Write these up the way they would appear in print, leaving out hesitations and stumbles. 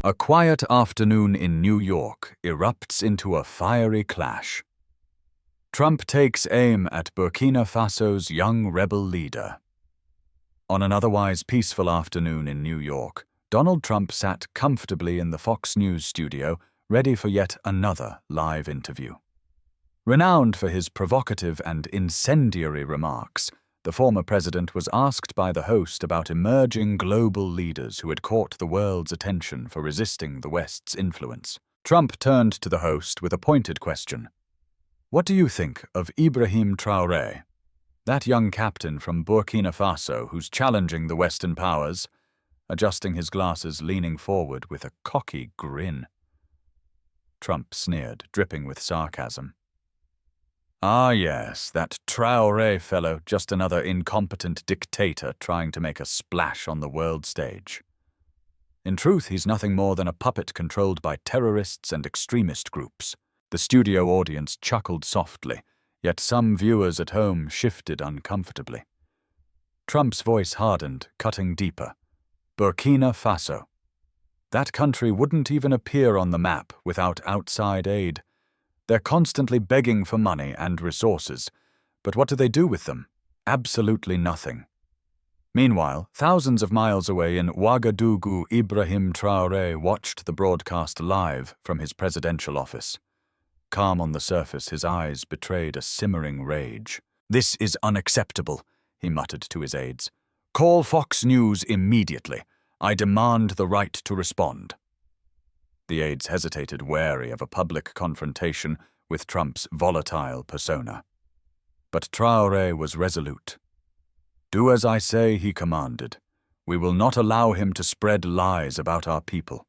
A quiet afternoon in New York erupts into a fiery clash. Trump takes aim at Burkina Faso's young rebel leader. On an otherwise peaceful afternoon in New York, Donald Trump sat comfortably in the Fox News studio, ready for yet another live interview. Renowned for his provocative and incendiary remarks, the former president was asked by the host about emerging global leaders who had caught the world's attention for resisting the West's influence. Trump turned to the host with a pointed question. "What do you think of Ibrahim Traoré, that young captain from Burkina Faso who's challenging the Western powers?" Adjusting his glasses, leaning forward with a cocky grin. Trump sneered, dripping with sarcasm. "Ah yes, that Traoré fellow, just another incompetent dictator trying to make a splash on the world stage. In truth, he's nothing more than a puppet controlled by terrorists and extremist groups." The studio audience chuckled softly, yet some viewers at home shifted uncomfortably. Trump's voice hardened, cutting deeper. Burkina Faso. That country wouldn't even appear on the map without outside aid. They're constantly begging for money and resources, but what do they do with them? Absolutely nothing. Meanwhile, thousands of miles away in Ouagadougou, Ibrahim Traoré watched the broadcast live from his presidential office. Calm on the surface, his eyes betrayed a simmering rage. "This is unacceptable," he muttered to his aides. "Call Fox News immediately. I demand the right to respond." The aides hesitated, wary of a public confrontation with Trump's volatile persona. But Traoré was resolute. "Do as I say," he commanded. "We will not allow him to spread lies about our people."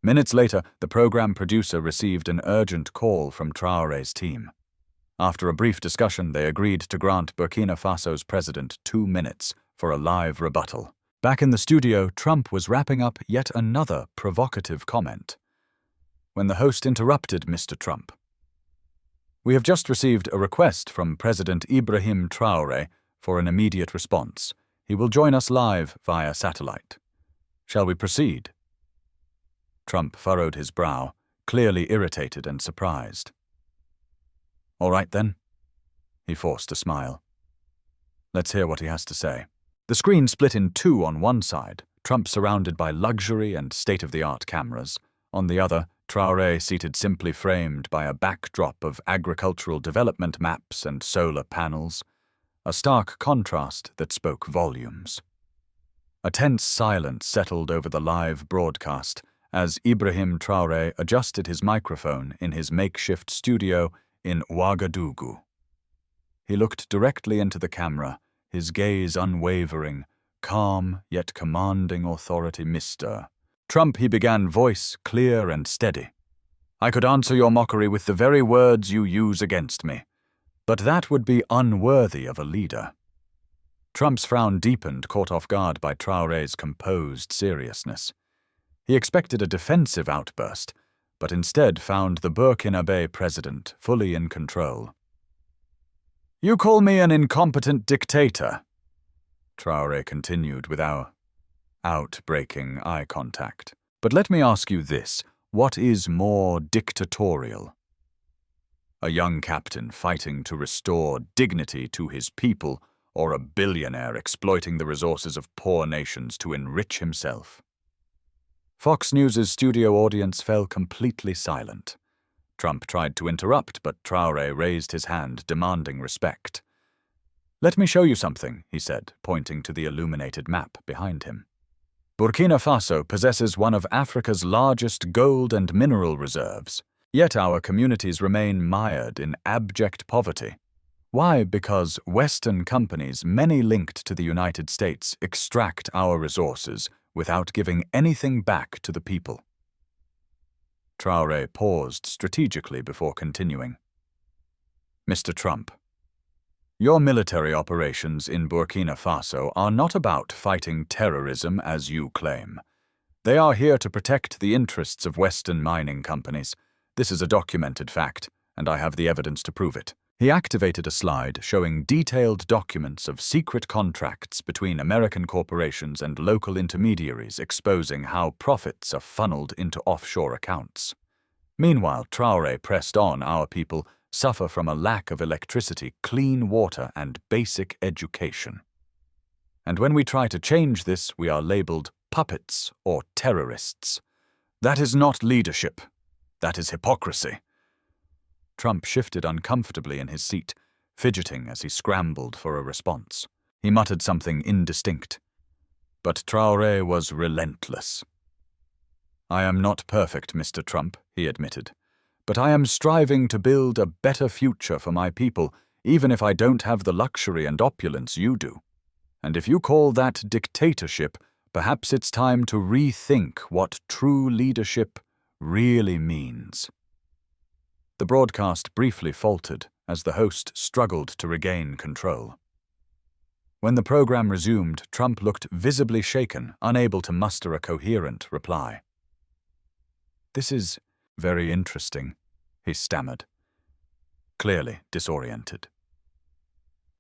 Minutes later, the program producer received an urgent call from Traoré's team. After a brief discussion, they agreed to grant Burkina Faso's president 2 minutes for a live rebuttal. Back in the studio, Trump was wrapping up yet another provocative comment, when the host interrupted Mr. Trump. "We have just received a request from President Ibrahim Traoré for an immediate response. He will join us live via satellite. Shall we proceed?" Trump furrowed his brow, clearly irritated and surprised. "All right then." He forced a smile. "Let's hear what he has to say." The screen split in two on one side, Trump surrounded by luxury and state-of-the-art cameras. On the other, Traoré seated simply framed by a backdrop of agricultural development maps and solar panels, a stark contrast that spoke volumes. A tense silence settled over the live broadcast as Ibrahim Traoré adjusted his microphone in his makeshift studio in Ouagadougou. He looked directly into the camera, his gaze unwavering, calm yet commanding authority. "Mr. Trump," he began, voice clear and steady. "I could answer your mockery with the very words you use against me, but that would be unworthy of a leader." Trump's frown deepened, caught off guard by Traoré's composed seriousness. He expected a defensive outburst, but instead found the Burkinabe president fully in control. "You call me an incompetent dictator," Traoré continued without breaking eye contact. "But let me ask you this, what is more dictatorial? A young captain fighting to restore dignity to his people, or a billionaire exploiting the resources of poor nations to enrich himself?" Fox News' studio audience fell completely silent. Trump tried to interrupt, but Traoré raised his hand, demanding respect. "Let me show you something," he said, pointing to the illuminated map behind him. "Burkina Faso possesses one of Africa's largest gold and mineral reserves, yet our communities remain mired in abject poverty. Why? Because Western companies, many linked to the United States, extract our resources without giving anything back to the people." Traoré paused strategically before continuing. "Mr. Trump, your military operations in Burkina Faso are not about fighting terrorism as you claim. They are here to protect the interests of Western mining companies. This is a documented fact, and I have the evidence to prove it. He activated a slide showing detailed documents of secret contracts between American corporations and local intermediaries, exposing how profits are funneled into offshore accounts. Meanwhile, Traoré pressed on. Our people suffer from a lack of electricity, clean water, and basic education. And when we try to change this, we are labeled puppets or terrorists. That is not leadership. That is hypocrisy. Trump shifted uncomfortably in his seat, fidgeting as he scrambled for a response. He muttered something indistinct. But Traoré was relentless. "I am not perfect, Mr. Trump," he admitted, "but I am striving to build a better future for my people, even if I don't have the luxury and opulence you do. And if you call that dictatorship, perhaps it's time to rethink what true leadership really means." The broadcast briefly faltered as the host struggled to regain control. When the program resumed, Trump looked visibly shaken, unable to muster a coherent reply. "This is very interesting," he stammered, clearly disoriented.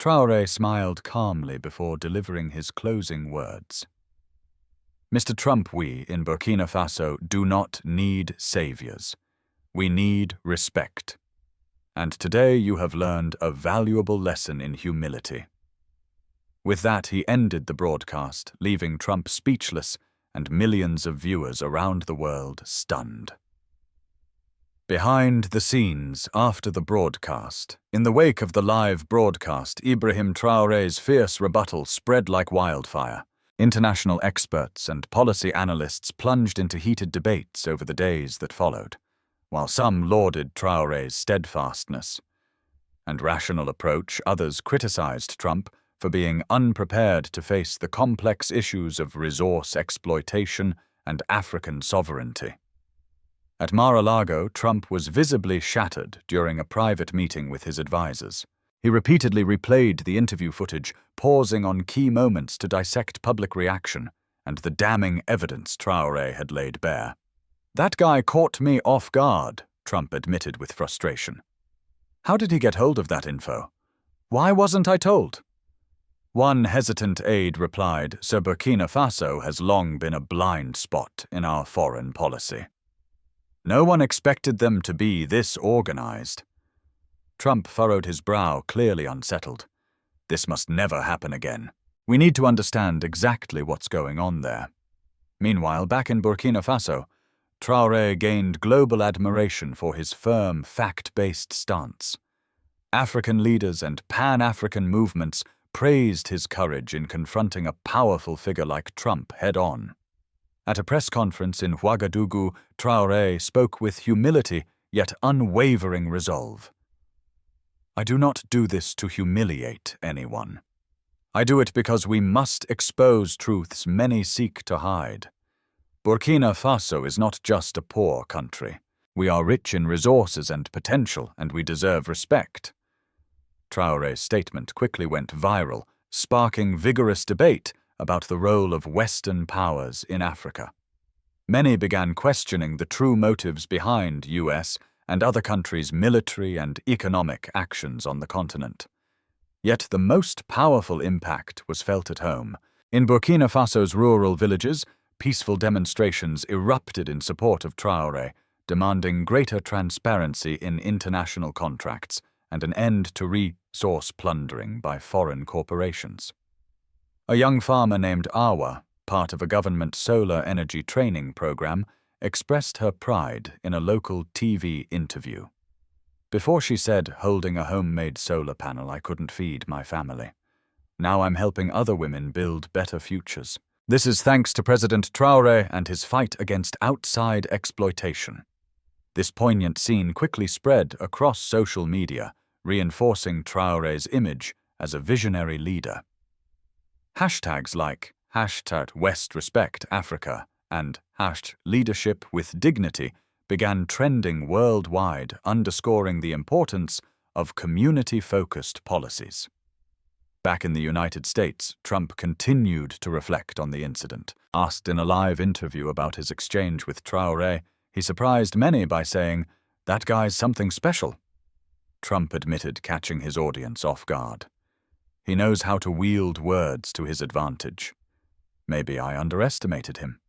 Traoré smiled calmly before delivering his closing words. "Mr. Trump, we, in Burkina Faso, do not need saviors. We need respect. And today you have learned a valuable lesson in humility." With that, he ended the broadcast, leaving Trump speechless and millions of viewers around the world stunned. Behind the scenes, after the broadcast, in the wake of the live broadcast, Ibrahim Traoré's fierce rebuttal spread like wildfire. International experts and policy analysts plunged into heated debates over the days that followed, while some lauded Traoré's steadfastness and rational approach. Others criticized Trump for being unprepared to face the complex issues of resource exploitation and African sovereignty. At Mar-a-Lago, Trump was visibly shattered during a private meeting with his advisors. He repeatedly replayed the interview footage, pausing on key moments to dissect public reaction and the damning evidence Traoré had laid bare. "That guy caught me off guard," Trump admitted with frustration. "How did he get hold of that info? Why wasn't I told?" One hesitant aide replied, "So Burkina Faso has long been a blind spot in our foreign policy. No one expected them to be this organized." Trump furrowed his brow, clearly unsettled. "This must never happen again. We need to understand exactly what's going on there." Meanwhile, back in Burkina Faso, Traoré gained global admiration for his firm, fact-based stance. African leaders and Pan-African movements praised his courage in confronting a powerful figure like Trump head-on. At a press conference in Ouagadougou, Traoré spoke with humility yet unwavering resolve. "I do not do this to humiliate anyone. I do it because we must expose truths many seek to hide. Burkina Faso is not just a poor country. We are rich in resources and potential, and we deserve respect." Traoré's statement quickly went viral, sparking vigorous debate about the role of Western powers in Africa. Many began questioning the true motives behind US and other countries' military and economic actions on the continent. Yet the most powerful impact was felt at home. In Burkina Faso's rural villages, peaceful demonstrations erupted in support of Traoré, demanding greater transparency in international contracts and an end to resource plundering by foreign corporations. A young farmer named Awa, part of a government solar energy training program, expressed her pride in a local TV interview. Before she said, "Holding a homemade solar panel, I couldn't feed my family. Now I'm helping other women build better futures. This is thanks to President Traoré and his fight against outside exploitation." This poignant scene quickly spread across social media, reinforcing Traoré's image as a visionary leader. Hashtags like #WestRespectAfrica and #LeadershipWithDignity began trending worldwide, underscoring the importance of community-focused policies. Back in the United States, Trump continued to reflect on the incident. Asked in a live interview about his exchange with Traoré, he surprised many by saying, "That guy's something special." Trump admitted, catching his audience off guard. He knows how to wield words to his advantage. Maybe I underestimated him.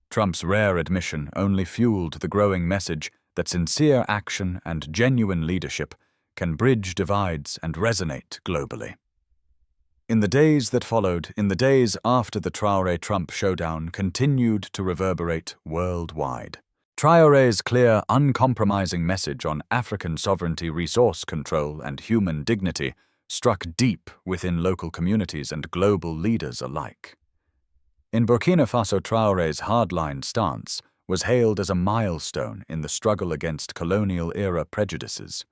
Trump's rare admission only fueled the growing message that sincere action and genuine leadership can bridge divides and resonate globally. In the days that followed, in the days after the Traoré-Trump showdown continued to reverberate worldwide, Traoré's clear, uncompromising message on African sovereignty, resource control, and human dignity struck deep within local communities and global leaders alike. In Burkina Faso, Traoré's hardline stance was hailed as a milestone in the struggle against colonial-era prejudices.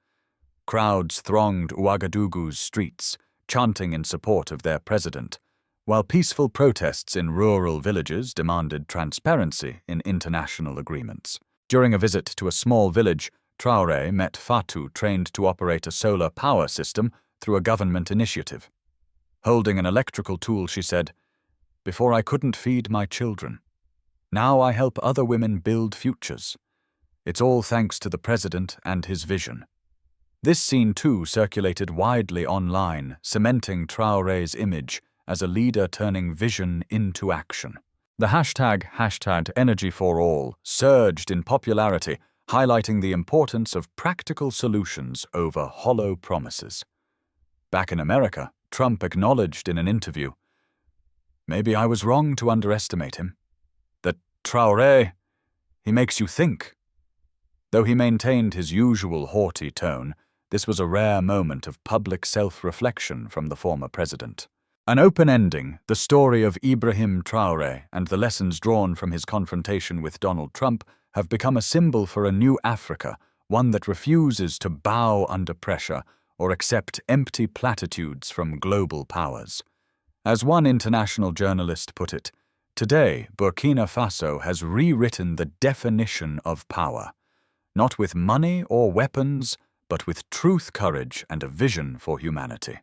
Crowds thronged Ouagadougou's streets, chanting in support of their president, while peaceful protests in rural villages demanded transparency in international agreements. During a visit to a small village, Traoré met Fatou, trained to operate a solar power system through a government initiative. Holding an electrical tool, she said, "Before I couldn't feed my children. Now I help other women build futures. It's all thanks to the president and his vision." This scene too circulated widely online, cementing Traoré's image as a leader turning vision into action. The hashtag #EnergyForAll surged in popularity, highlighting the importance of practical solutions over hollow promises. Back in America, Trump acknowledged in an interview, "Maybe I was wrong to underestimate him. That Traoré, he makes you think." Though he maintained his usual haughty tone, this was a rare moment of public self-reflection from the former president. An open ending, the story of Ibrahim Traoré and the lessons drawn from his confrontation with Donald Trump have become a symbol for a new Africa, one that refuses to bow under pressure or accept empty platitudes from global powers. As one international journalist put it, "Today, Burkina Faso has rewritten the definition of power, not with money or weapons, but with truth, courage, and a vision for humanity."